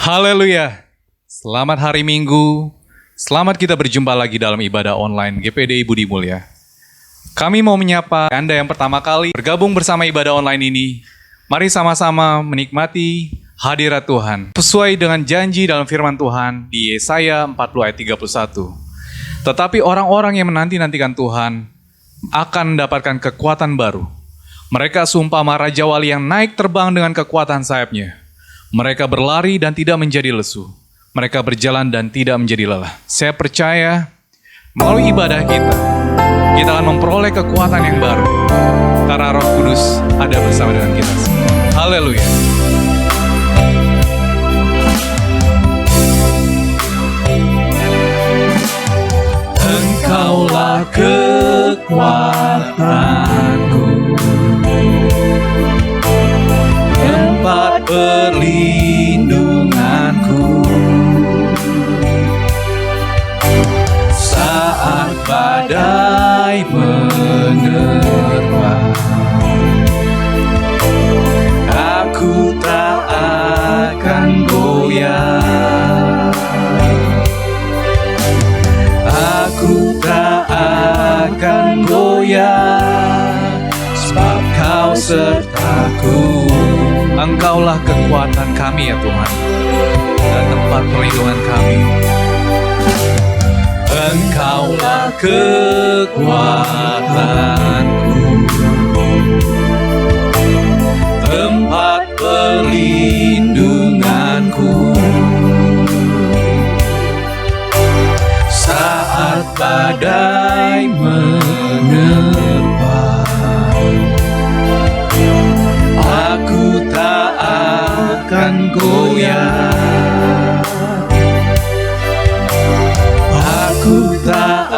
Haleluya. Selamat hari Minggu. Selamat kita berjumpa lagi dalam ibadah online GPDI Budi Mulya. Kami mau menyapa Anda yang pertama kali bergabung bersama ibadah online ini. Mari sama-sama menikmati hadirat Tuhan. Sesuai dengan janji dalam firman Tuhan di Yesaya 40 ayat 31. Tetapi orang-orang yang menanti-nantikan Tuhan akan mendapatkan kekuatan baru. Mereka seumpama Raja Wali yang naik terbang dengan kekuatan sayapnya. Mereka berlari dan tidak menjadi lesu. Mereka berjalan dan tidak menjadi lelah. Saya percaya melalui ibadah kita akan memperoleh kekuatan yang baru. Karena Roh Kudus ada bersama dengan kita semua. Haleluya. Engkaulah kekuatanku, tempat perlindunganku, saat badai menerpa, aku tak akan goyah, aku tak akan goyah, sebab Kau sertaku. Engkaulah kekuatan kami ya Tuhan, dan tempat perlindungan kami. Engkaulah kekuatanku, tempat perlindunganku, saat badai menerpa, aku tak akan goyah, aku tak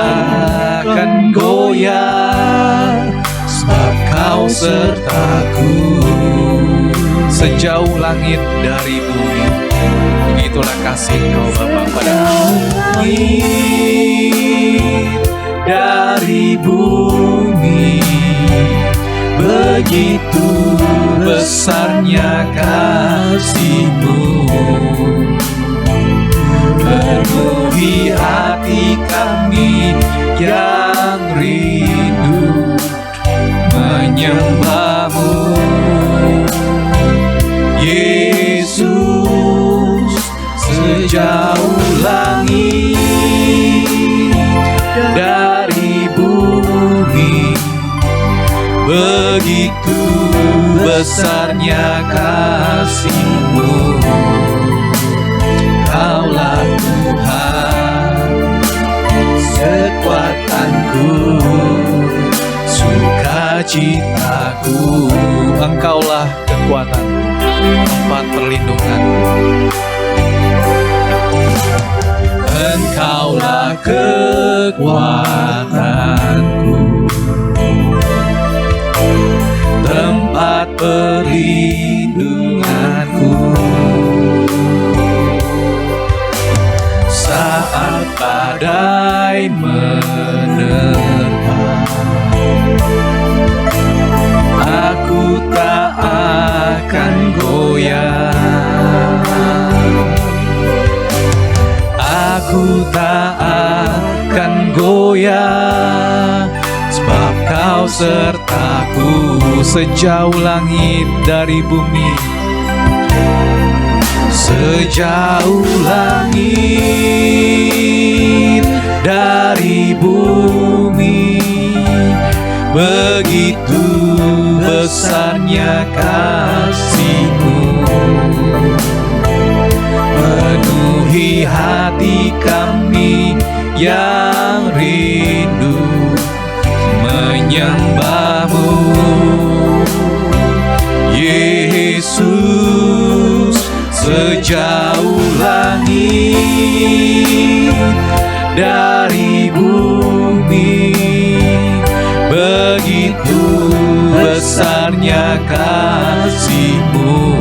akan goyah, sebab Kau sertaku. Sejauh langit dari bumi, begitulah kasih Kau Bapa pada langit dari bumi. Begitu besarnya kasih-Mu, penuhi hati kami yang rindu menyembah-Mu. Yesus, sejauh langit dari bumi, begitu besarnya kasih-Mu. Kaulah Tuhan, kekuatanku, sukacitaku. Engkaulah kekuatanku, tempat perlindunganku. Engkaulah kekuatanku, tempat perlindunganku, saat badai menerpa, aku tak akan goyah, aku tak akan goyah, sebab Kau sertaku. Sejauh langit dari bumi, sejauh langit dari bumi, begitu besarnya kasih-Mu, penuhi hati kami yang rindu menyembah-Mu. Yesus, sejauh langit dari bumi, begitu besarnya kasih-Mu.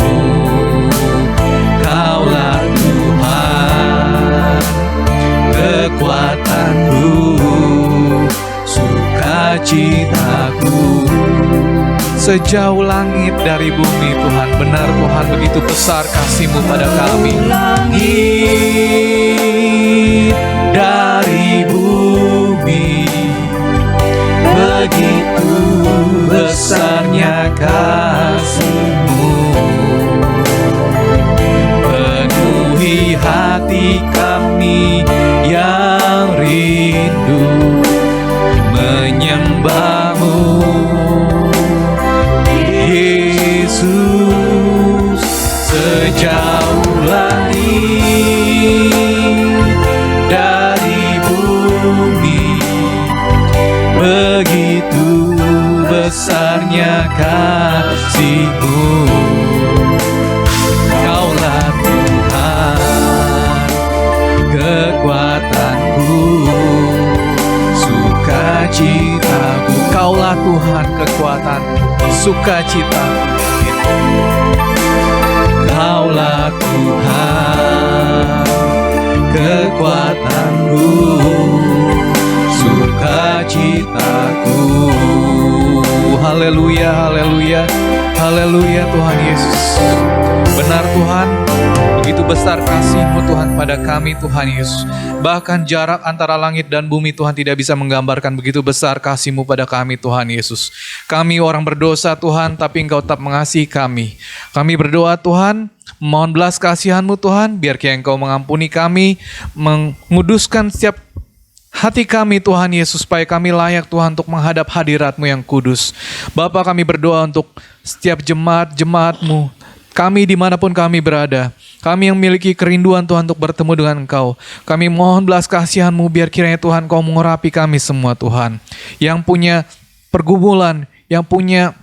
Kaulah Tuhan, kekuatanku, sukacitaku. Sejauh langit dari bumi Tuhan, benar Tuhan, begitu besar kasih-Mu pada kami. Langit dari bumi, begitu besarnya kasih-Mu, penuhi hati kami yang rindu menyembah-Mu. Yesus, sejauh langit dari bumi, begitu besarnya kasih-Mu. Kaulah Tuhan, kekuatanku, sukacitaku. Kaulah Tuhan, kekuatan, sukacitaku. Kaulah Tuhan, kekuatanku, sukacitaku. Haleluya, haleluya, haleluya Tuhan Yesus. Benar Tuhan, begitu besar kasih-Mu Tuhan pada kami Tuhan Yesus. Bahkan jarak antara langit dan bumi Tuhan tidak bisa menggambarkan begitu besar kasih-Mu pada kami Tuhan Yesus. Kami orang berdosa Tuhan, tapi Engkau tetap mengasihi kami. Kami berdoa Tuhan, mohon belas kasihan-Mu Tuhan, biar kiranya Engkau mengampuni kami, menguduskan setiap hati kami Tuhan Yesus, supaya kami layak Tuhan untuk menghadap hadirat-Mu yang kudus. Bapa, kami berdoa untuk setiap jemaat-jemaat-Mu, kami dimanapun kami berada, kami yang memiliki kerinduan Tuhan untuk bertemu dengan Engkau. Kami mohon belas kasihan-Mu, biar kiranya Tuhan Kau mengurapi kami semua Tuhan. Yang punya pergumulan, yang punya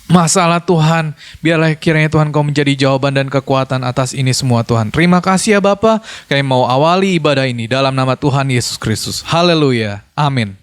masalah Tuhan, biarlah kiranya Tuhan Kau menjadi jawaban dan kekuatan atas ini semua Tuhan. Terima kasih ya Bapa, kami mau awali ibadah ini dalam nama Tuhan Yesus Kristus. Haleluya, amin.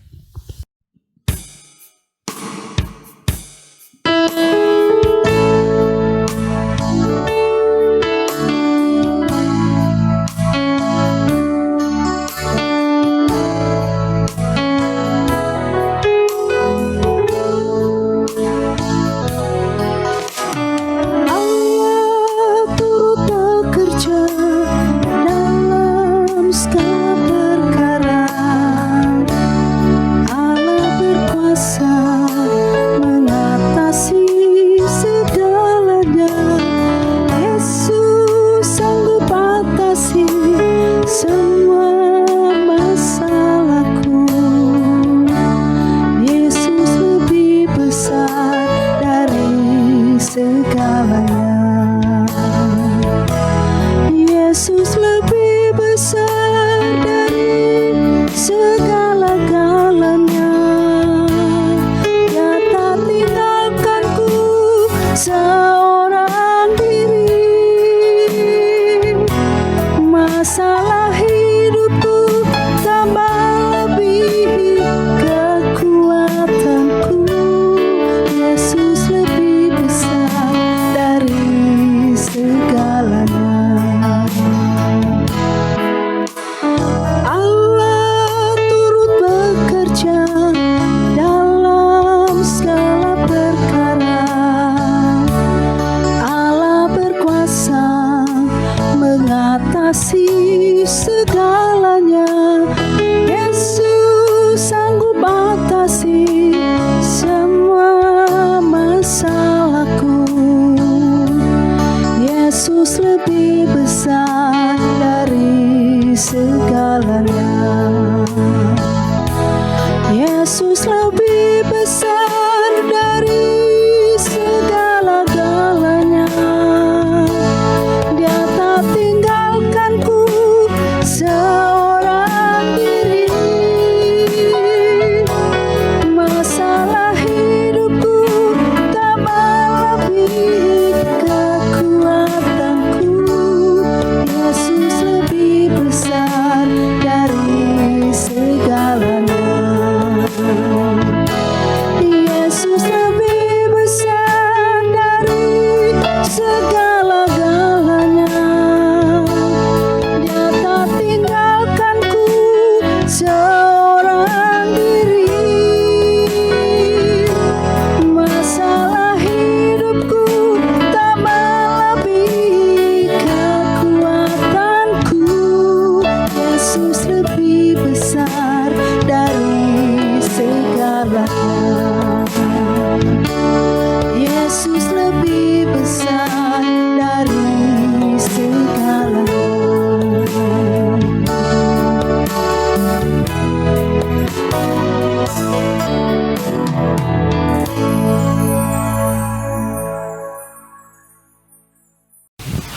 Yesus lebih besar dari segala.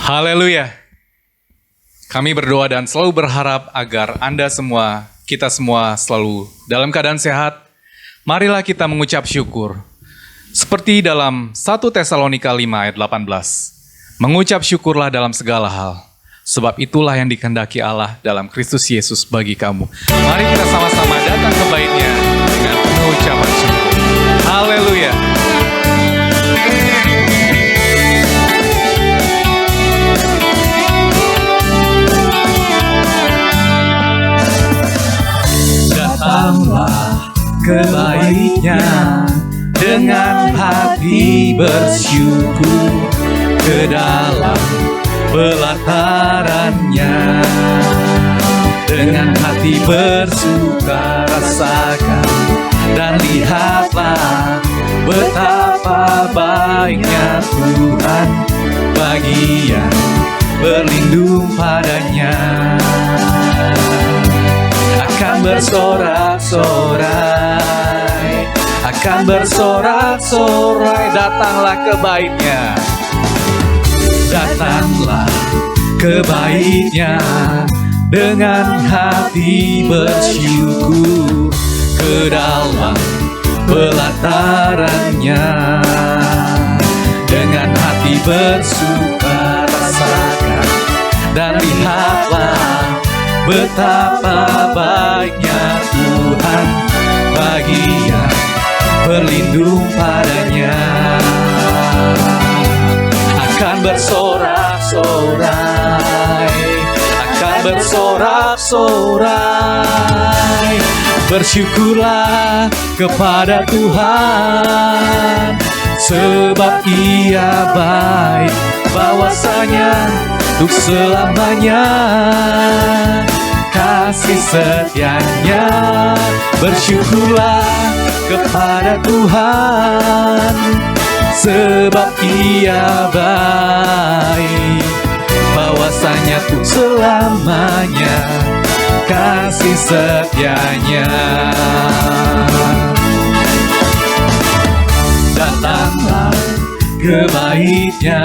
Haleluya. Kami berdoa dan selalu berharap agar Anda semua, kita semua selalu dalam keadaan sehat. Marilah kita mengucap syukur. Seperti dalam 1 Tesalonika 5 ayat 18. Mengucap syukurlah dalam segala hal, sebab itulah yang dikehendaki Allah dalam Kristus Yesus bagi kamu. Mari kita sama-sama datang ke bait-Nya dengan penuh ucapan syukur. Haleluya. Datanglah ke bait-Nya dengan hati bersyukur, ke dalam pelataran-Nya dengan hati bersuka rasakan, dan lihatlah betapa baiknya Tuhan bagi yang berlindung padanya. Akan bersorak-sorai, akan bersorak-sorai, datanglah ke bait-Nya. Datanglah ke bait-Nya dengan hati bersyukur, ke dalam pelataran-Nya dengan hati bersuka rasakan, dan lihatlah betapa baiknya Tuhan bagi yang berlindung padanya. Akan bersorak-sorai, akan bersorak-sorai, bersyukurlah kepada Tuhan, sebab Ia baik, bahwasanya untuk selamanya kasih setia-Nya. Bersyukurlah kepada Tuhan, sebab Ia baik, bahwasanya untuk selamanya kasih setia-Nya. Datanglah ke bait-Nya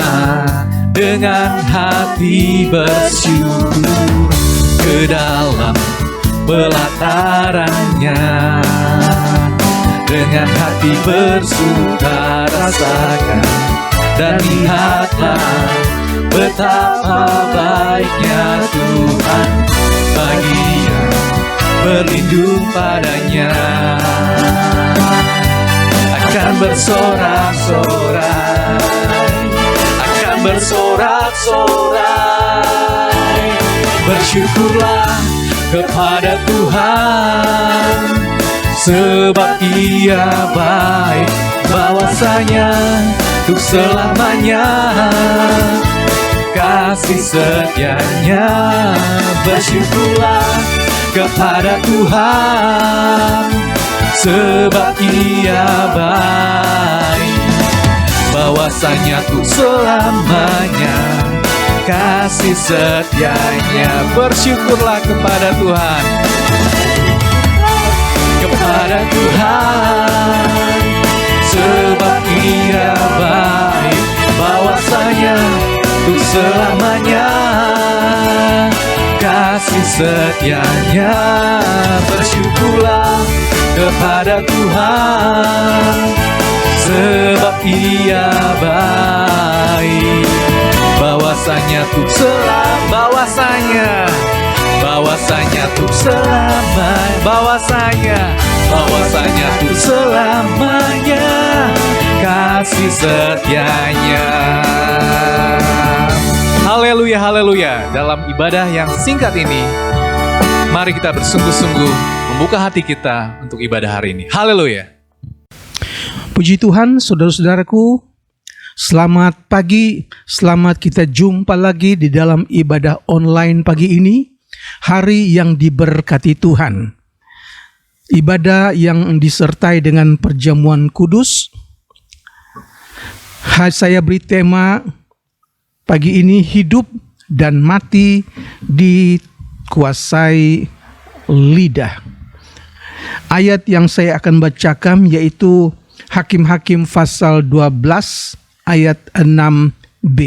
dengan hati bersyukur, ke dalam pelataran-Nya dengan hati bersuka rasakan, dan lihatlah betapa baiknya Tuhan bagi yang berlindung padanya. Akan bersorak-sorai, akan bersorak-sorai, bersyukurlah kepada Tuhan, sebab Ia baik, bahwasanya untuk selamanya kasih setia-Nya. Bersyukurlah kepada Tuhan, sebab Ia baik, bahwasanya untuk selamanya kasih setia-Nya. Bersyukurlah kepada Tuhan, kepada Tuhan, sebab Ia baik, bahwasanya untuk selamanya kasih setia-Nya. Bersyukurlah kepada Tuhan, sebab Ia baik, bahwasanya untuk bahwasanya untuk selamanya, bahwasanya untuk selamanya kasih setia-Nya. Haleluya, haleluya. Dalam ibadah yang singkat ini, mari kita bersungguh-sungguh membuka hati kita untuk ibadah hari ini. Haleluya. Puji Tuhan, saudara-saudaraku, selamat pagi, selamat kita jumpa lagi di dalam ibadah online pagi ini, hari yang diberkati Tuhan. Ibadah yang disertai dengan perjamuan kudus, Saya beri tema pagi ini, hidup dan mati dikuasai lidah. Ayat yang saya akan bacakan yaitu Hakim-Hakim pasal 12 ayat 6b.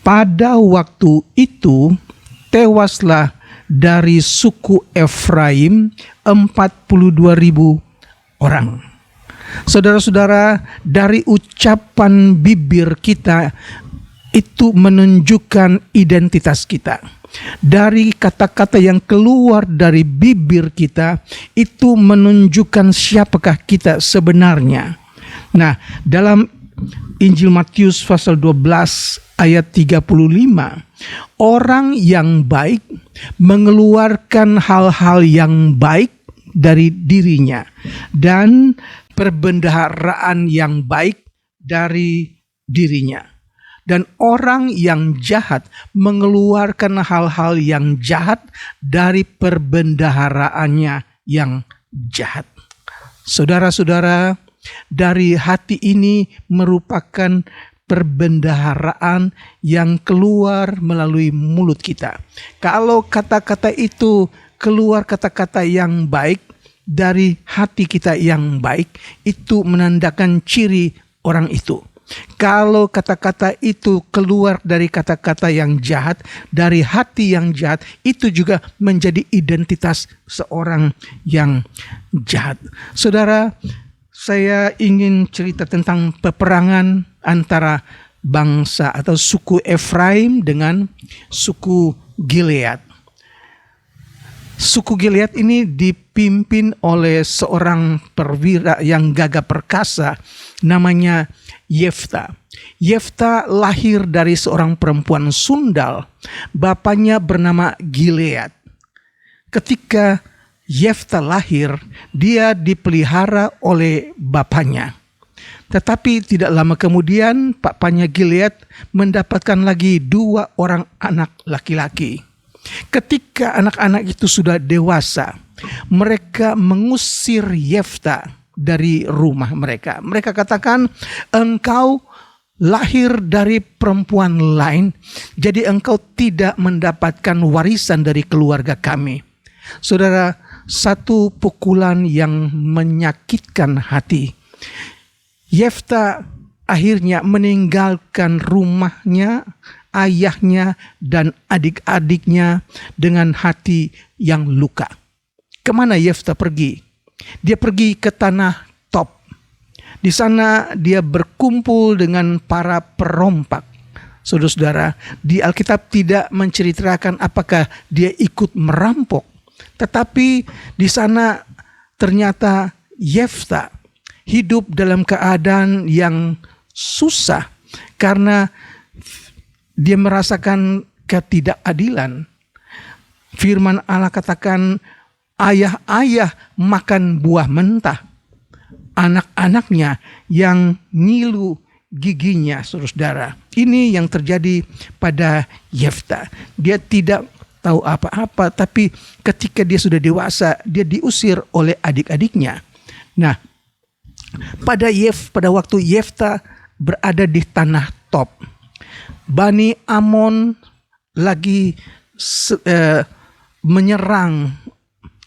Pada waktu itu tewaslah dari suku Efraim 42.000 orang. Saudara-saudara, dari ucapan bibir kita itu menunjukkan identitas kita. Dari kata-kata yang keluar dari bibir kita itu menunjukkan siapakah kita sebenarnya. Nah, dalam Injil Matius pasal 12 ayat 35, orang yang baik mengeluarkan hal-hal yang baik dari dirinya dan perbendaharaan yang baik dari dirinya. Dan orang yang jahat mengeluarkan hal-hal yang jahat dari perbendaharaannya yang jahat. Saudara-saudara, dari hati ini merupakan perbendaharaan yang keluar melalui mulut kita. Kalau kata-kata itu keluar kata-kata yang baik dari hati kita yang baik, itu menandakan ciri orang itu. Kalau kata-kata itu keluar dari kata-kata yang jahat, dari hati yang jahat, itu juga menjadi identitas seorang yang jahat. Saudara, saya ingin cerita tentang peperangan antara bangsa atau suku Efraim dengan suku Gilead. Suku Gilead ini dipimpin oleh seorang perwira yang gagah perkasa, namanya Yefta. Yefta lahir dari seorang perempuan sundal, bapaknya bernama Gilead. Ketika Yefta lahir, dia dipelihara oleh bapaknya. Tetapi tidak lama kemudian, bapaknya Gilead mendapatkan lagi 2 orang anak laki-laki. Ketika anak-anak itu sudah dewasa, mereka mengusir Yefta dari rumah mereka. Mereka katakan, engkau lahir dari perempuan lain, jadi engkau tidak mendapatkan warisan dari keluarga kami. Saudara, satu pukulan yang menyakitkan hati. Yefta akhirnya meninggalkan rumahnya, ayahnya, dan adik-adiknya dengan hati yang luka. Kemana Yefta pergi? Dia pergi ke tanah Top. Di sana dia berkumpul dengan para perompak. Saudara-saudara, di Alkitab tidak menceritakan apakah dia ikut merampok. Tetapi di sana ternyata Yefta hidup dalam keadaan yang susah karena dia merasakan ketidakadilan. Firman Allah katakan, ayah-ayah makan buah mentah, anak-anaknya yang ngilu giginya, saudara. Ini yang terjadi pada Yefta. Dia tidak tahu apa-apa, tapi ketika dia sudah dewasa, dia diusir oleh adik-adiknya. Nah, pada waktu Yefta berada di tanah Top, Bani Amon lagi menyerang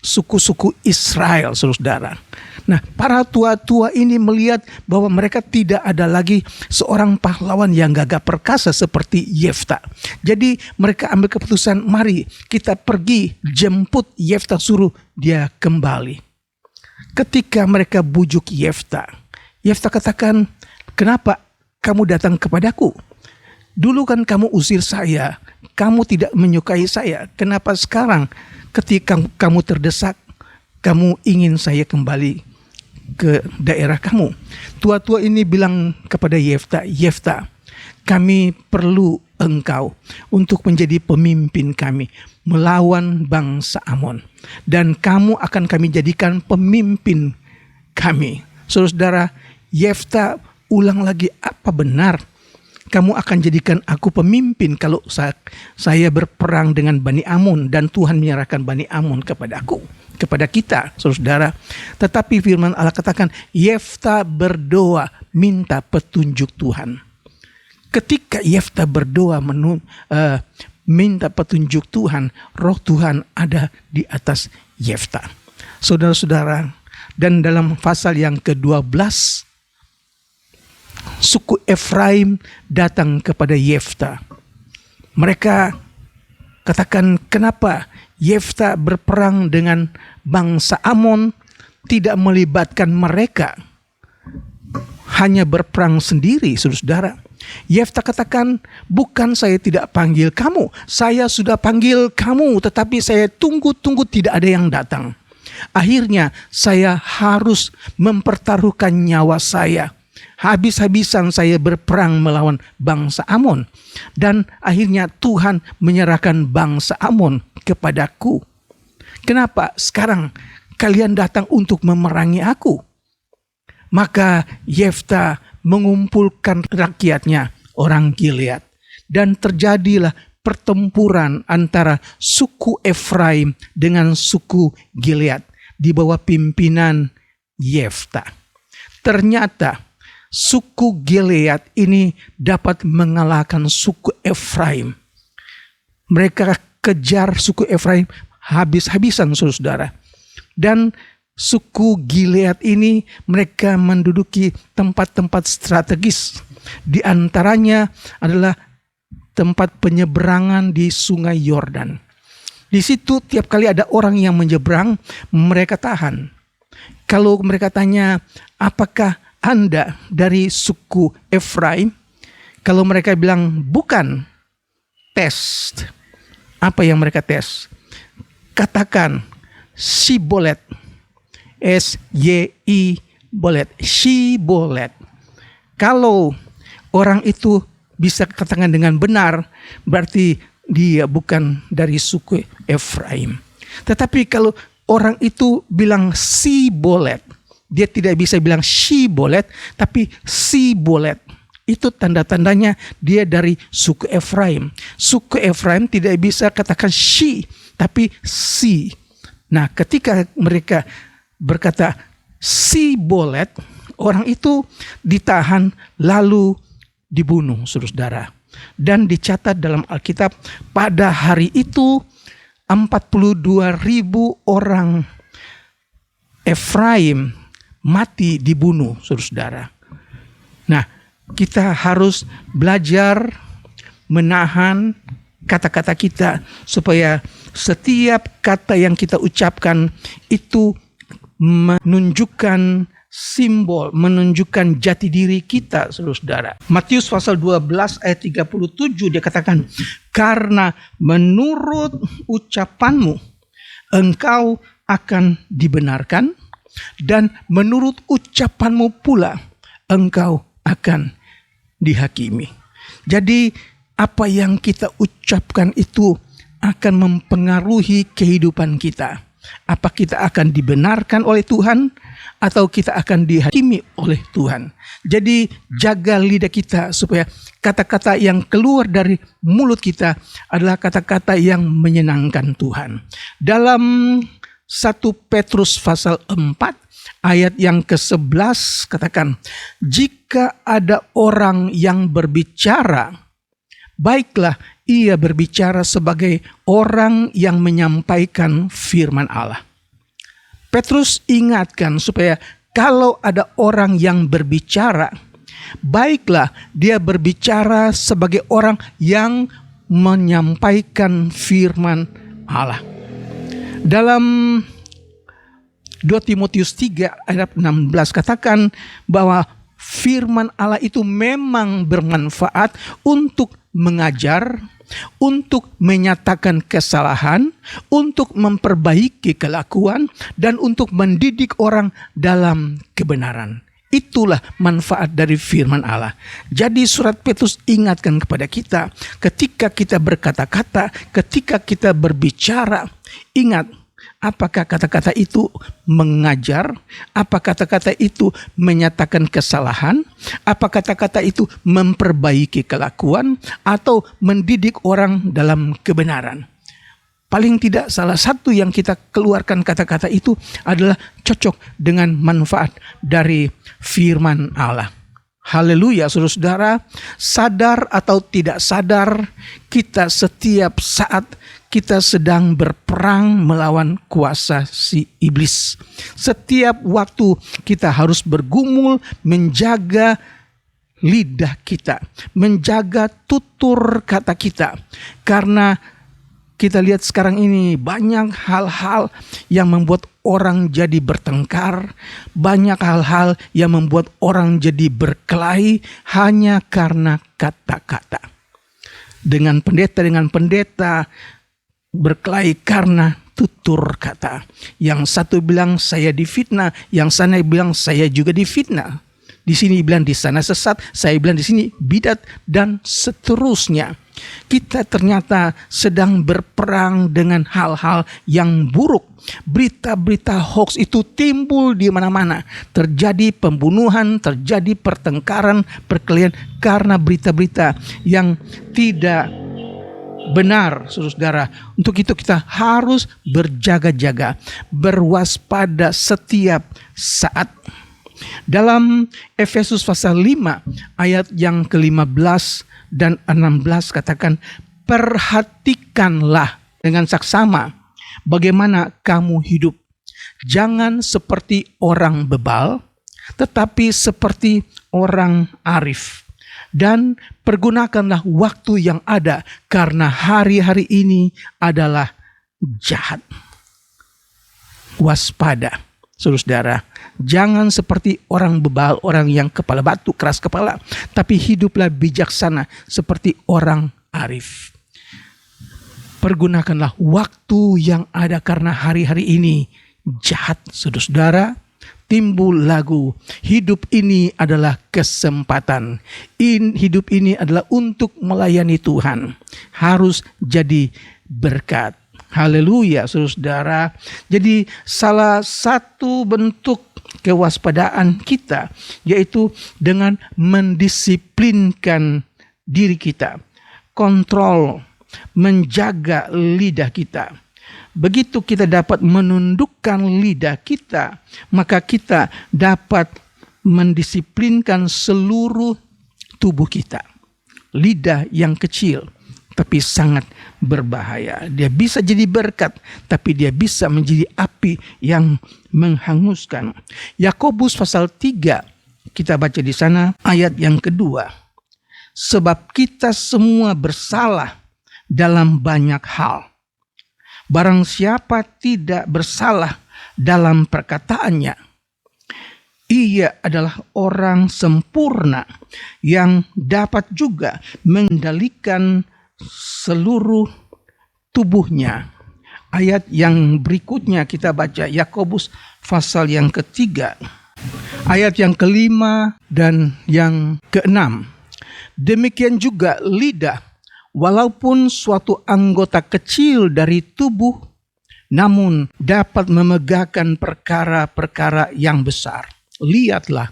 suku-suku Israel, saudara. Nah, para tua-tua ini melihat bahwa mereka tidak ada lagi seorang pahlawan yang gagah perkasa seperti Yefta. Jadi mereka ambil keputusan, mari kita pergi jemput Yefta, suruh dia kembali. Ketika mereka bujuk Yefta, Yefta katakan, kenapa kamu datang kepadaku? Dulu kan kamu usir saya, kamu tidak menyukai saya. Kenapa sekarang ketika kamu terdesak, kamu ingin saya kembali ke daerah kamu? Tua-tua ini bilang kepada Yefta, Yefta, kami perlu engkau untuk menjadi pemimpin kami melawan bangsa Amon. Dan kamu akan kami jadikan pemimpin kami. Saudara, Yefta ulang lagi, apa benar kamu akan jadikan aku pemimpin kalau saya berperang dengan Bani Amon dan Tuhan menyerahkan Bani Amon kepada aku? kepada kita, saudara. Tetapi firman Allah katakan, Yefta berdoa minta petunjuk Tuhan. Ketika Yefta berdoa minta petunjuk Tuhan, roh Tuhan ada di atas Yefta. Saudara-saudara, dan dalam pasal yang ke-12, suku Efraim datang kepada Yefta. Mereka katakan, kenapa Yefta berperang dengan bangsa Amon, tidak melibatkan mereka, hanya berperang sendiri, saudara. Yefta katakan, bukan saya tidak panggil kamu, saya sudah panggil kamu, tetapi saya tunggu-tunggu tidak ada yang datang. Akhirnya saya harus mempertaruhkan nyawa saya. Habis-habisan saya berperang melawan bangsa Amon. Dan akhirnya Tuhan menyerahkan bangsa Amon kepadaku. Kenapa sekarang kalian datang untuk memerangi aku? Maka Yefta mengumpulkan rakyatnya, orang Gilead. Dan terjadilah pertempuran antara suku Efraim dengan suku Gilead di bawah pimpinan Yefta. Ternyata suku Gilead ini dapat mengalahkan suku Efraim. Mereka kejar suku Efraim habis-habisan, saudara. Dan suku Gilead ini mereka menduduki tempat-tempat strategis. Di antaranya adalah tempat penyeberangan di Sungai Yordan. Di situ tiap kali ada orang yang menyeberang, mereka tahan. Kalau mereka tanya, apakah Anda dari suku Efraim? Kalau mereka bilang bukan, tes. Apa yang mereka tes? Katakan Sibolet, S-Y-I-Bolet, Sibolet. Kalau orang itu bisa katakan dengan benar, berarti dia bukan dari suku Efraim. Tetapi kalau orang itu bilang Sibolet, dia tidak bisa bilang Sibolet, tapi Sibolet. Itu tanda-tandanya dia dari suku Efraim. Suku Efraim tidak bisa katakan Si, tapi Si. Nah, ketika mereka berkata Sibolet, orang itu ditahan lalu dibunuh, saudara. Dan dicatat dalam Alkitab pada hari itu 42.000 orang Efraim mati dibunuh, saudara. Nah, kita harus belajar menahan kata-kata kita supaya setiap kata yang kita ucapkan itu menunjukkan simbol, menunjukkan jati diri kita, saudara. Matius pasal 12 ayat 37 dia katakan, karena menurut ucapanmu engkau akan dibenarkan, dan menurut ucapanmu pula engkau akan dihakimi. Jadi apa yang kita ucapkan itu akan mempengaruhi kehidupan kita. Apa kita akan dibenarkan oleh Tuhan atau kita akan dihakimi oleh Tuhan. Jadi jaga lidah kita supaya kata-kata yang keluar dari mulut kita adalah kata-kata yang menyenangkan Tuhan. Dalam 1 Petrus pasal 4 ayat yang ke-11 katakan, jika ada orang yang berbicara, baiklah ia berbicara sebagai orang yang menyampaikan firman Allah. Petrus ingatkan supaya kalau ada orang yang berbicara, baiklah dia berbicara sebagai orang yang menyampaikan firman Allah. Dalam 2 Timotius 3 ayat 16 katakan bahwa firman Allah itu memang bermanfaat untuk mengajar, untuk menyatakan kesalahan, untuk memperbaiki kelakuan, dan untuk mendidik orang dalam kebenaran. Itulah manfaat dari firman Allah. Jadi surat Petrus ingatkan kepada kita, ketika kita berkata-kata, ketika kita berbicara, ingat, apakah kata-kata itu mengajar? Apa kata-kata itu menyatakan kesalahan? Apa kata-kata itu memperbaiki kelakuan? Atau mendidik orang dalam kebenaran? paling tidak salah satu yang kita keluarkan kata-kata itu adalah cocok dengan manfaat dari firman Allah. Haleluya, saudara-saudara, sadar atau tidak sadar, kita setiap saat kita sedang berperang melawan kuasa si iblis. Setiap waktu kita harus bergumul menjaga lidah kita, menjaga tutur kata kita. Karena kita lihat sekarang ini banyak hal-hal yang membuat orang jadi bertengkar, banyak hal-hal yang membuat orang jadi berkelahi hanya karena kata-kata. Dengan pendeta berkelahi karena tutur kata. Yang satu bilang saya difitnah, yang sana bilang saya juga difitnah. Di sini bilang di sana sesat, saya bilang di sini bidat, dan seterusnya. Kita ternyata sedang berperang dengan hal-hal yang buruk. Berita-berita hoax itu timbul di mana-mana. Terjadi pembunuhan, terjadi pertengkaran, perkelahian karena berita-berita yang tidak benar, saudara. Untuk itu kita harus berjaga-jaga, berwaspada setiap saat. Dalam Efesus pasal 5 ayat yang ke-15 dan 16 katakan, perhatikanlah dengan saksama bagaimana kamu hidup. Jangan seperti orang bebal, tetapi seperti orang arif. Dan pergunakanlah waktu yang ada, karena hari-hari ini adalah jahat. Waspada, saudara. Jangan seperti orang bebal, orang yang kepala batu, keras kepala, tapi hiduplah bijaksana seperti orang arif. Pergunakanlah waktu yang ada, karena hari-hari ini jahat, saudara. Timbul lagu, hidup ini adalah kesempatan. Hidup ini adalah untuk melayani Tuhan. Harus jadi berkat. Haleluya, saudara. Jadi salah satu bentuk kewaspadaan kita yaitu dengan mendisiplinkan diri kita, kontrol, menjaga lidah kita. Begitu kita dapat menundukkan lidah kita, maka kita dapat mendisiplinkan seluruh tubuh kita. Lidah yang kecil tapi sangat berbahaya. Dia bisa jadi berkat, tapi dia bisa menjadi api yang menghanguskan. Yakobus pasal 3, kita baca di sana ayat yang kedua. Sebab kita semua bersalah dalam banyak hal. Barang siapa tidak bersalah dalam perkataannya, ia adalah orang sempurna yang dapat juga mengendalikan seluruh tubuhnya. Ayat yang berikutnya kita baca Yakobus pasal yang ketiga, ayat yang kelima dan yang keenam. Demikian juga lidah, walaupun suatu anggota kecil dari tubuh, namun dapat memegahkan perkara-perkara yang besar. Lihatlah,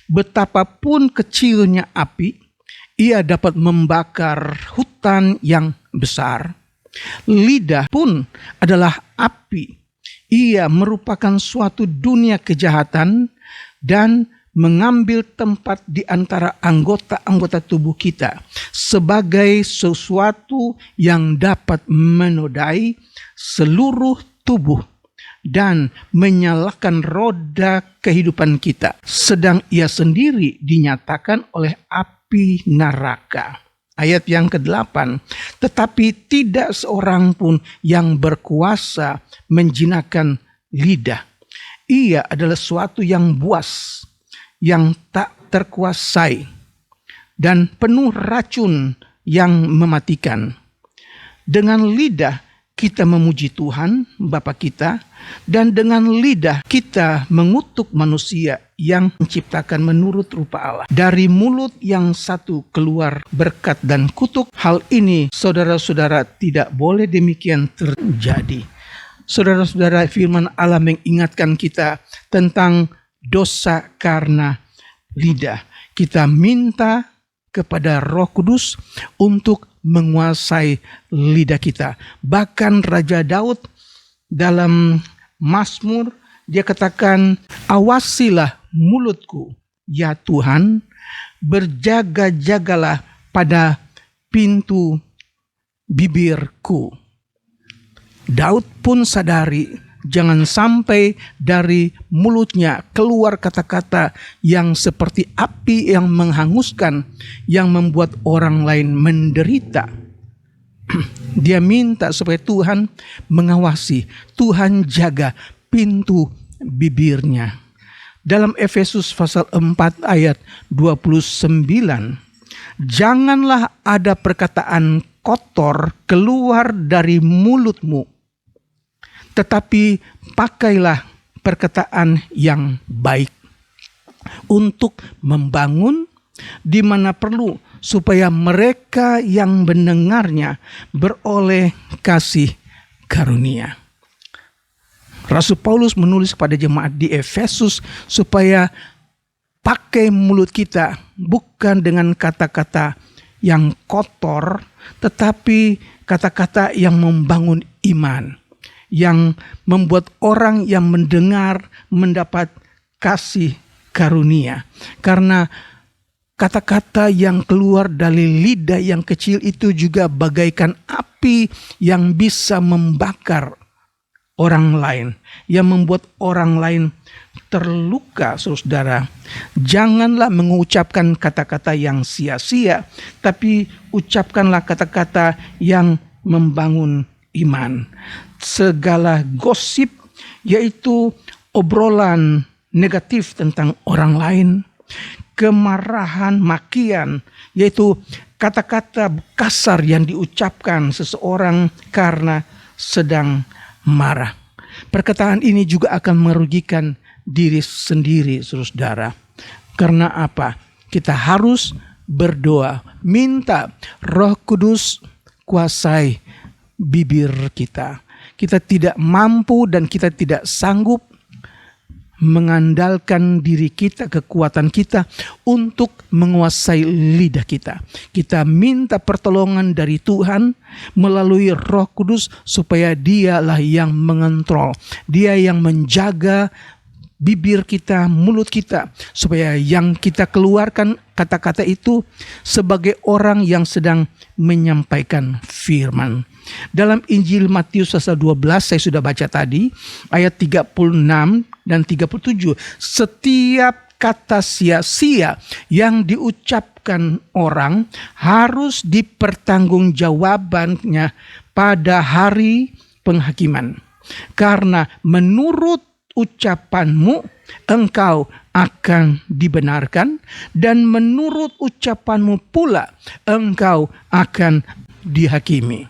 betapapun kecilnya api, ia dapat membakar hutan yang besar. Lidah pun adalah api. Ia merupakan suatu dunia kejahatan dan mengambil tempat di antara anggota-anggota tubuh kita sebagai sesuatu yang dapat menodai seluruh tubuh dan menyalakan roda kehidupan kita, sedang ia sendiri dinyatakan oleh api neraka. Ayat yang ke-8, tetapi tidak seorang pun yang berkuasa menjinakkan lidah. Ia adalah suatu yang buas, yang tak terkuasai, dan penuh racun yang mematikan. Dengan lidah kita memuji Tuhan, Bapa kita, dan dengan lidah kita mengutuk manusia yang menciptakan menurut rupa Allah. Dari mulut yang satu keluar berkat dan kutuk. Hal ini, saudara-saudara, tidak boleh demikian terjadi. Saudara-saudara, firman Allah mengingatkan kita tentang dosa karena lidah. Kita minta kepada Roh Kudus untuk menguasai lidah kita. Bahkan Raja Daud dalam Mazmur dia katakan, awasilah mulutku, ya Tuhan, berjaga-jagalah pada pintu bibirku. Daud pun sadari jangan sampai dari mulutnya keluar kata-kata yang seperti api yang menghanguskan, yang membuat orang lain menderita. Dia minta supaya Tuhan mengawasi, Tuhan jaga pintu bibirnya. Dalam Efesus pasal 4 ayat 29, janganlah ada perkataan kotor keluar dari mulutmu, tetapi pakailah perkataan yang baik untuk membangun di mana perlu, supaya mereka yang mendengarnya beroleh kasih karunia. Rasul Paulus menulis kepada jemaat di Efesus supaya pakai mulut kita bukan dengan kata-kata yang kotor, tetapi kata-kata yang membangun iman, yang membuat orang yang mendengar mendapat kasih karunia. Karena kata-kata yang keluar dari lidah yang kecil itu juga bagaikan api yang bisa membakar orang lain, yang membuat orang lain terluka, saudara. Janganlah mengucapkan kata-kata yang sia-sia, tapi ucapkanlah kata-kata yang membangun iman. Segala gosip, yaitu obrolan negatif tentang orang lain, kemarahan, makian, yaitu kata-kata kasar yang diucapkan seseorang karena sedang marah. Perkataan ini juga akan merugikan diri sendiri, saudara. Karena apa? Kita harus berdoa, minta Roh Kudus kuasai bibir kita. Kita tidak mampu dan kita tidak sanggup mengandalkan diri kita, kekuatan kita untuk menguasai lidah kita. Kita minta pertolongan dari Tuhan melalui Roh Kudus supaya Dialah yang mengontrol, Dia yang menjaga bibir kita, mulut kita, supaya yang kita keluarkan kata-kata itu sebagai orang yang sedang menyampaikan firman. Dalam Injil Matius pasal 12 saya sudah baca tadi ayat 36 dan 37, setiap kata sia-sia yang diucapkan orang harus dipertanggungjawabannya pada hari penghakiman. Karena menurut ucapanmu engkau akan dibenarkan, dan menurut ucapanmu pula engkau akan dihakimi.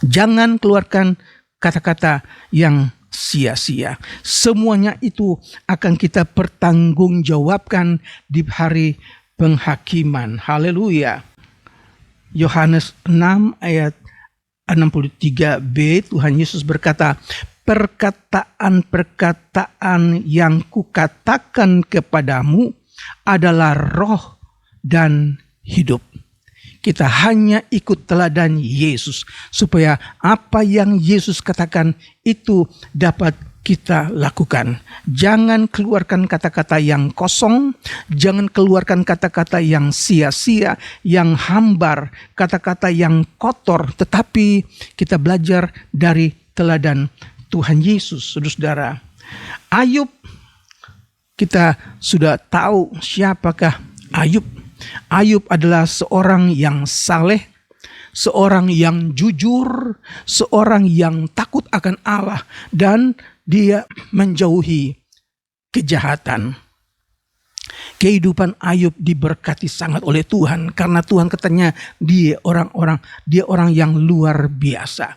Jangan keluarkan kata-kata yang sia-sia. Semuanya itu akan kita pertanggungjawabkan di hari penghakiman. Haleluya. Yohanes 6 ayat 63b, Tuhan Yesus berkata, perkataan-perkataan yang kukatakan kepadamu adalah roh dan hidup. Kita hanya ikut teladan Yesus supaya apa yang Yesus katakan itu dapat kita lakukan. Jangan keluarkan kata-kata yang kosong, jangan keluarkan kata-kata yang sia-sia, yang hambar, kata-kata yang kotor, tetapi kita belajar dari teladan Tuhan Yesus, saudara. Ayub, kita sudah tahu siapakah Ayub. Ayub adalah seorang yang saleh, seorang yang jujur, seorang yang takut akan Allah, dan dia menjauhi kejahatan. Kehidupan Ayub diberkati sangat oleh Tuhan, karena Tuhan katanya dia orang yang luar biasa.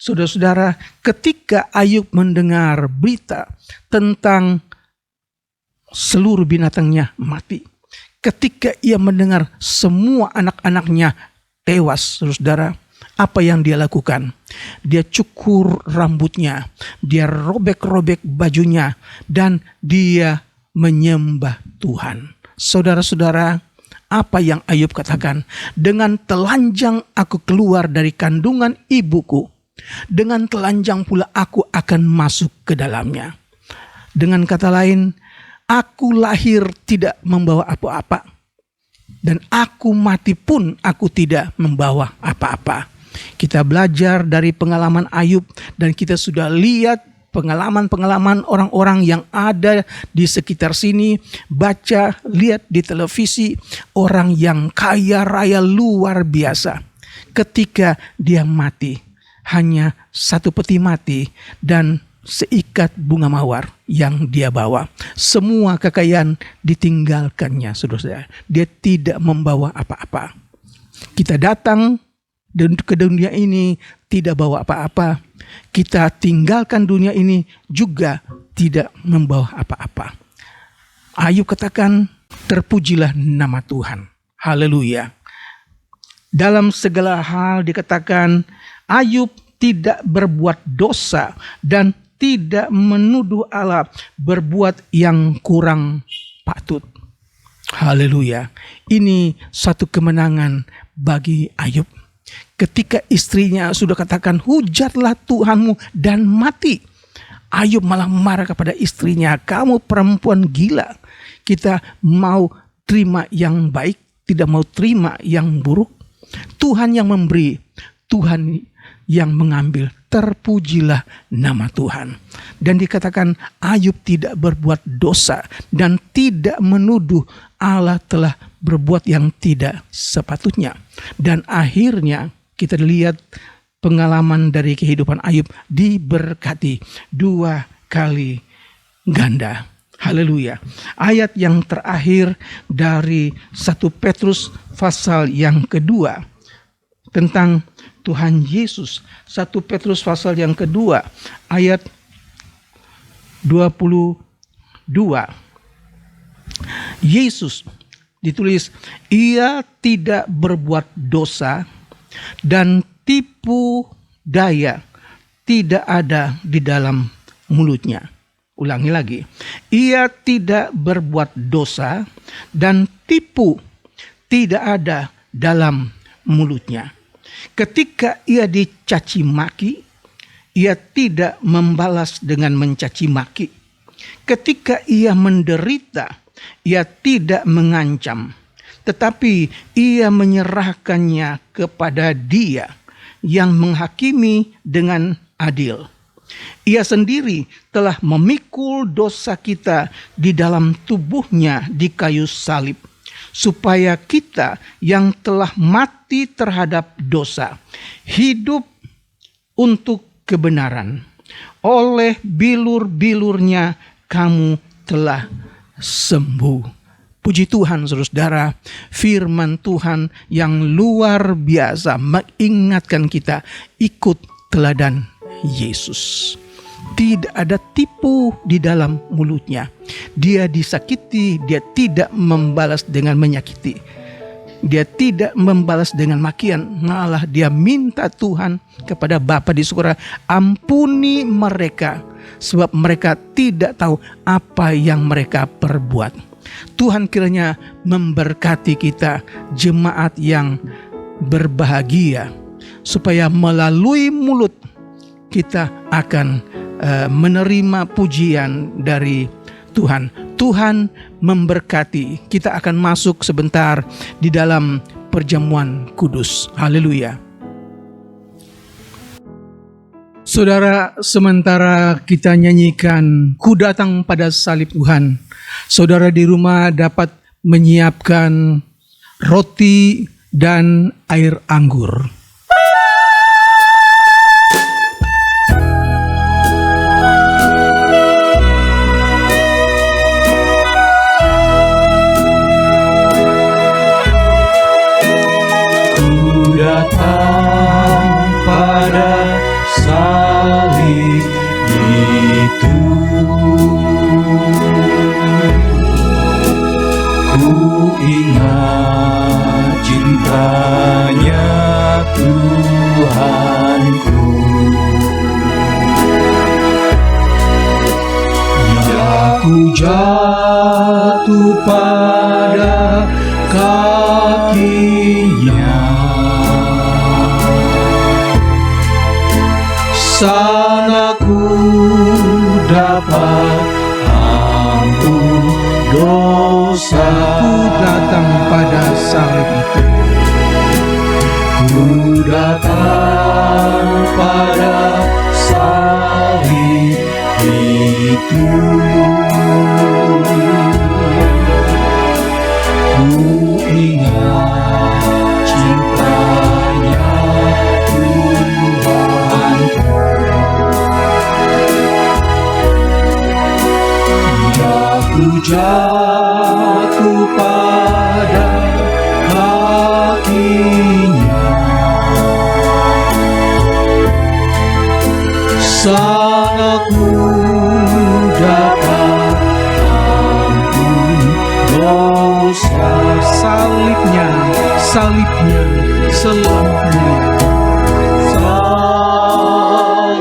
Saudara-saudara, ketika Ayub mendengar berita tentang seluruh binatangnya mati, ketika ia mendengar semua anak-anaknya tewas, saudara, apa yang dia lakukan? Dia cukur rambutnya, dia robek-robek bajunya, dan dia menyembah Tuhan. Saudara-saudara, apa yang Ayub katakan. Dengan telanjang aku keluar dari kandungan ibuku. Dengan telanjang pula aku akan masuk ke dalamnya. Dengan kata lain, aku lahir tidak membawa apa-apa. Dan aku mati pun aku tidak membawa apa-apa. Kita belajar dari pengalaman Ayub dan kita sudah lihat pengalaman-pengalaman orang-orang yang ada di sekitar sini, baca, lihat di televisi, orang yang kaya raya luar biasa. Ketika dia mati, hanya satu peti mati dan seikat bunga mawar yang dia bawa. Semua kekayaan ditinggalkannya, saudara. Dia tidak membawa apa-apa. Kita datang ke dunia ini tidak bawa apa-apa. Kita tinggalkan dunia ini juga tidak membawa apa-apa. Ayub katakan, terpujilah nama Tuhan. Haleluya. Dalam segala hal dikatakan, Ayub tidak berbuat dosa dan tidak menuduh Allah berbuat yang kurang patut. Haleluya. Ini satu kemenangan bagi Ayub. Ketika istrinya sudah katakan, hujatlah Tuhanmu dan mati. Ayub malah marah kepada istrinya, kamu perempuan gila. Kita mau terima yang baik, tidak mau terima yang buruk. Tuhan yang memberi, Tuhan yang mengambil. Terpujilah nama Tuhan. Dan dikatakan Ayub tidak berbuat dosa dan tidak menuduh Allah telah berbuat yang tidak sepatutnya. Dan akhirnya kita lihat pengalaman dari kehidupan Ayub diberkati 2 kali ganda. Haleluya. Ayat yang terakhir dari 1 Petrus pasal yang kedua tentang Tuhan Yesus. 1 Petrus pasal yang kedua ayat 22. Yesus ditulis, ia tidak berbuat dosa dan tipu daya tidak ada di dalam mulutnya. Ulangi lagi. Ia tidak berbuat dosa dan tipu tidak ada dalam mulutnya. Ketika ia dicaci maki, ia tidak membalas dengan mencaci maki. Ketika ia menderita, ia tidak mengancam, tetapi ia menyerahkannya kepada Dia yang menghakimi dengan adil. Ia sendiri telah memikul dosa kita di dalam tubuhnya di kayu salib, supaya kita yang telah mati terhadap dosa hidup untuk kebenaran. Oleh bilur-bilurnya kamu telah sembuh. Puji Tuhan, saudara-saudara, firman Tuhan yang luar biasa mengingatkan kita ikut teladan Yesus. Tidak ada tipu di dalam mulutnya. Dia disakiti, dia tidak membalas dengan menyakiti. Dia tidak membalas dengan makian, malah dia minta Tuhan kepada Bapa di surga, ampuni mereka, sebab mereka tidak tahu apa yang mereka perbuat. Tuhan kiranya memberkati kita, jemaat yang berbahagia, supaya melalui mulut kita akan menerima pujian dari Tuhan. Tuhan memberkati. Kita akan masuk sebentar di dalam perjamuan kudus. Haleluya. Saudara, sementara kita nyanyikan Ku Datang Pada Salib Tuhan, saudara di rumah dapat menyiapkan roti dan air anggur. Datang pada salib itu, ku ingat cintanya Tuhanku, ya ku jatuh pada kakinya. Sana ku dapat ampun dosa. Ku datang pada salib itu. Ku datang pada salib itu. Ku ingat cintanya Tuhanku. Aku jatuh pada kakinya. Sana ku dapat ampun dosa. Salibnya, salibnya selamanya.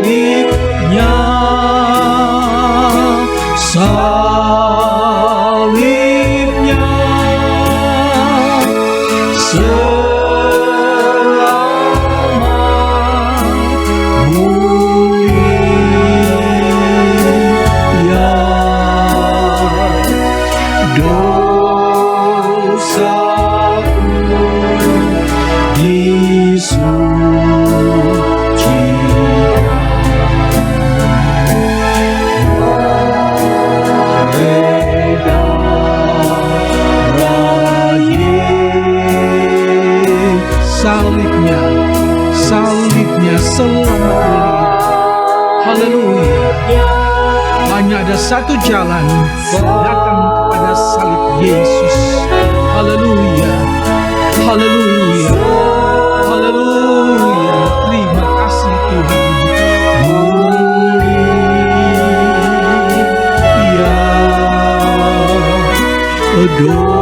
Salibnya, salibnya mulia. Dosaku salibnya, salibnya selamat. Haleluya. Hanya ada satu jalan, datang kepada salib Yesus. Haleluya. Haleluya. Haleluya. Terima kasih Tuhan. Mulia dosaku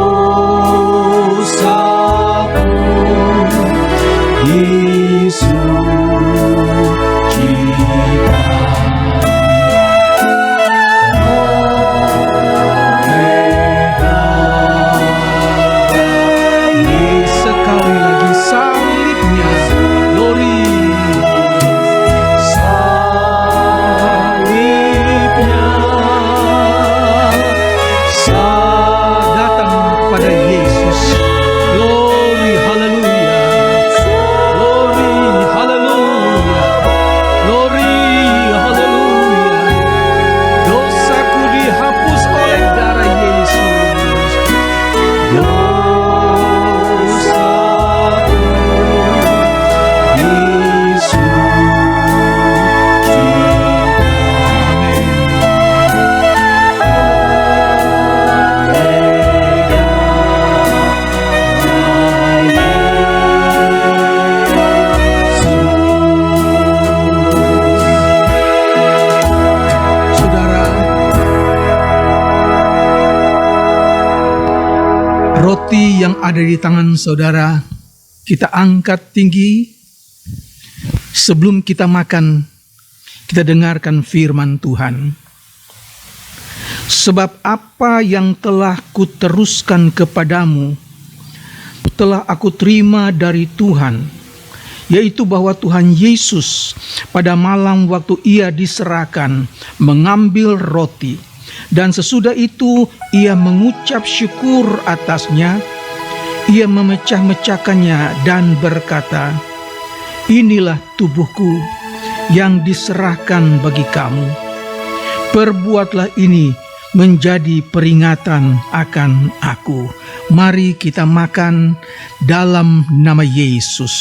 disucikan. Sekali lagi salibnya, glory. Salibnya datang kepada Yesus. Glory, haleluya. Glory, haleluya. Glory, haleluya. Dosaku dihapus oleh darah Yesus. Dosaku Saudara, roti yang ada di tangan saudara kita angkat tinggi. Sebelum kita makan, kita dengarkan firman Tuhan. Sebab apa yang telah kuteruskan kepadamu telah aku terima dari Tuhan, yaitu bahwa Tuhan Yesus pada malam waktu ia diserahkan mengambil roti, dan sesudah itu ia mengucap syukur atasnya, ia memecah-mecahkannya dan berkata, "Inilah tubuhku yang diserahkan bagi kamu. Perbuatlah ini menjadi peringatan akan aku." Mari kita makan dalam nama Yesus.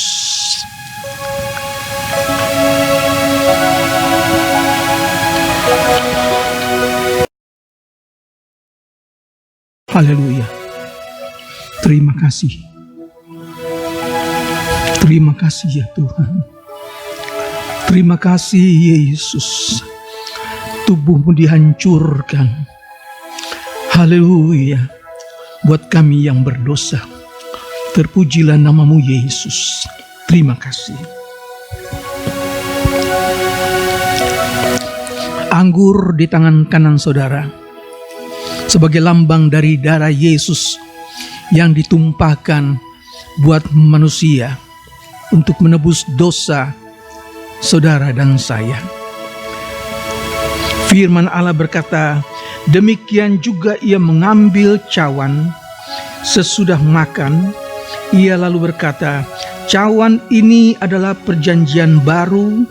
Haleluya. Terima kasih. Terima kasih ya Tuhan. Terima kasih Yesus. Tubuhmu dihancurkan. Haleluya. Buat kami yang berdosa. Terpujilah namamu Yesus. Terima kasih. Anggur di tangan kanan saudara sebagai lambang dari darah Yesus yang ditumpahkan buat manusia untuk menebus dosa saudara dan saya. Firman Allah berkata, demikian juga ia mengambil cawan sesudah makan. Ia lalu berkata, cawan ini adalah perjanjian baru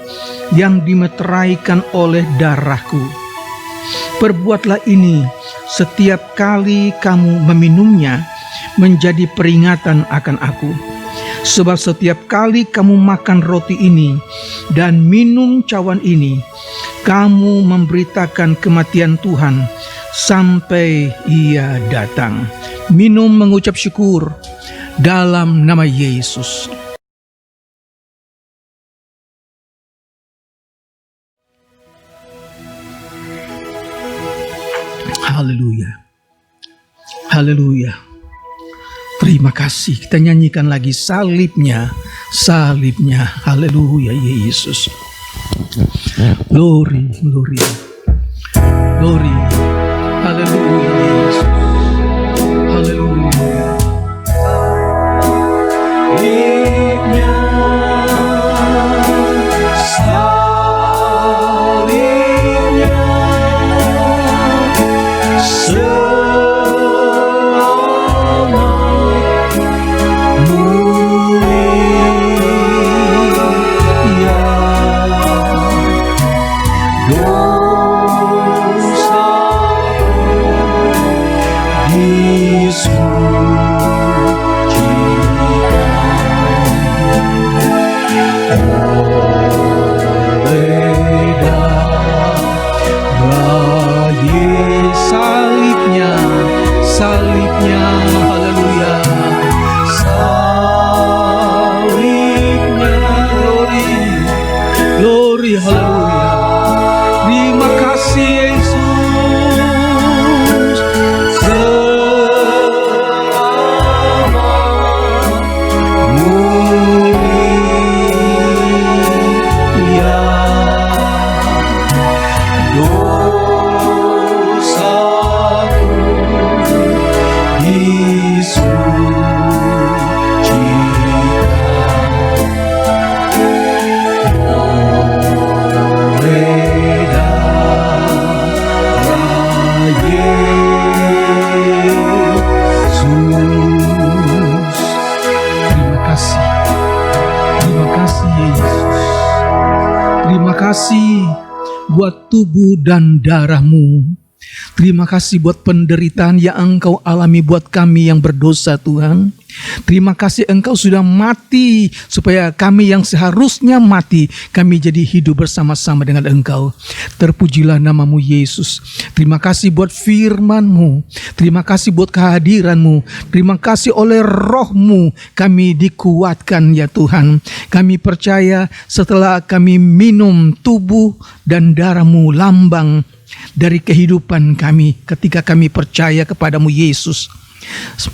yang dimeteraikan oleh darahku. Perbuatlah ini setiap kali kamu meminumnya menjadi peringatan akan aku. Sebab setiap kali kamu makan roti ini dan minum cawan ini, kamu memberitakan kematian Tuhan sampai ia datang. Minum mengucap syukur dalam nama Yesus. Haleluya. Haleluya. Terima kasih. Kita nyanyikan lagi salibnya. Salibnya. Haleluya Yesus. Glory, glory. Glory. Haleluya Yesus. Haleluya. Salibnya. Salibnya. Salibnya, haleluya. Salibnya, glory, glory, haleluya. Terima kasih Yesus. Selamat mulia Terima kasih buat tubuh dan darah-Mu. Terima kasih buat penderitaan yang Engkau alami buat kami yang berdosa Tuhan. Terima kasih Engkau sudah mati supaya kami yang seharusnya mati, kami jadi hidup bersama-sama dengan Engkau. Terpujilah nama-Mu Yesus. Terima kasih buat firman-Mu. Terima kasih buat kehadiran-Mu. Terima kasih oleh Roh-Mu kami dikuatkan ya Tuhan. Kami percaya setelah kami minum tubuh dan darah-Mu, lambang dari kehidupan kami ketika kami percaya kepadamu Yesus.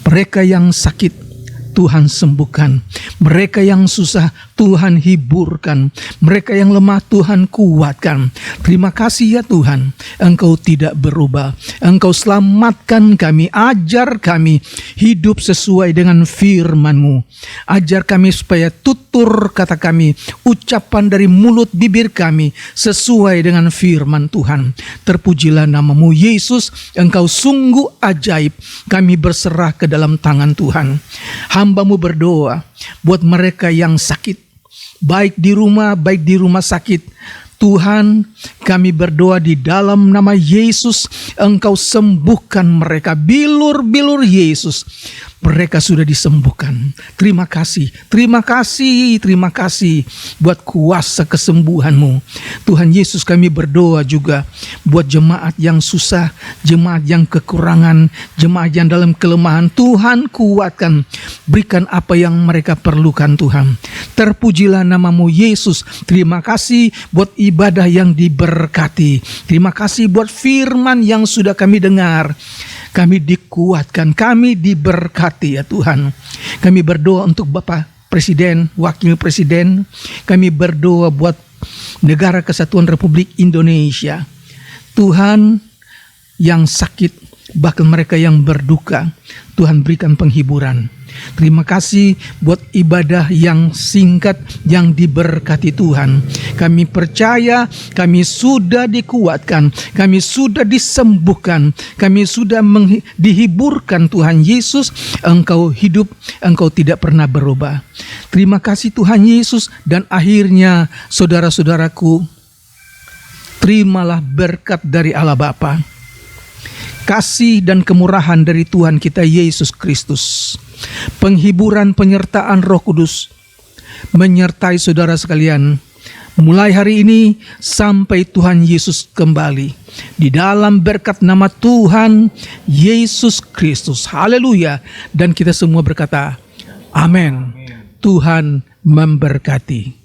Mereka yang sakit Tuhan sembuhkan, mereka yang susah Tuhan hiburkan, mereka yang lemah Tuhan kuatkan. Terima kasih ya Tuhan, Engkau tidak berubah. Engkau selamatkan kami, ajar kami hidup sesuai dengan firman-Mu. Ajar kami supaya tutur kata kami, ucapan dari mulut bibir kami sesuai dengan firman Tuhan. Terpujilah nama-Mu Yesus, Engkau sungguh ajaib. Kami berserah ke dalam tangan Tuhan. Hamba-Mu berdoa buat mereka yang sakit, baik di rumah sakit. Tuhan, kami berdoa di dalam nama Yesus, Engkau sembuhkan mereka. Bilur-bilur Yesus, mereka sudah disembuhkan. Terima kasih, terima kasih, terima kasih buat kuasa kesembuhan-Mu. Tuhan Yesus, kami berdoa juga buat jemaat yang susah, jemaat yang kekurangan, jemaat yang dalam kelemahan. Tuhan kuatkan, berikan apa yang mereka perlukan Tuhan. Terpujilah nama-Mu Yesus. Terima kasih buat ibadah yang diberkati. Terima kasih buat firman yang sudah kami dengar. Kami dikuatkan, kami diberkati ya Tuhan. Kami berdoa untuk Bapak Presiden, Wakil Presiden. Kami berdoa buat Negara Kesatuan Republik Indonesia. Tuhan, yang sakit, bahkan mereka yang berduka, Tuhan berikan penghiburan. Terima kasih buat ibadah yang singkat yang diberkati Tuhan. Kami percaya kami sudah dikuatkan, kami sudah disembuhkan, kami sudah dihiburkan Tuhan Yesus. Engkau hidup, Engkau tidak pernah berubah. Terima kasih Tuhan Yesus. Dan akhirnya saudara-saudaraku, terimalah berkat dari Allah Bapa, kasih dan kemurahan dari Tuhan kita Yesus Kristus, penghiburan penyertaan Roh Kudus menyertai saudara sekalian mulai hari ini sampai Tuhan Yesus kembali, di dalam berkat nama Tuhan Yesus Kristus. Haleluya. Dan kita semua berkata amin. Tuhan memberkati.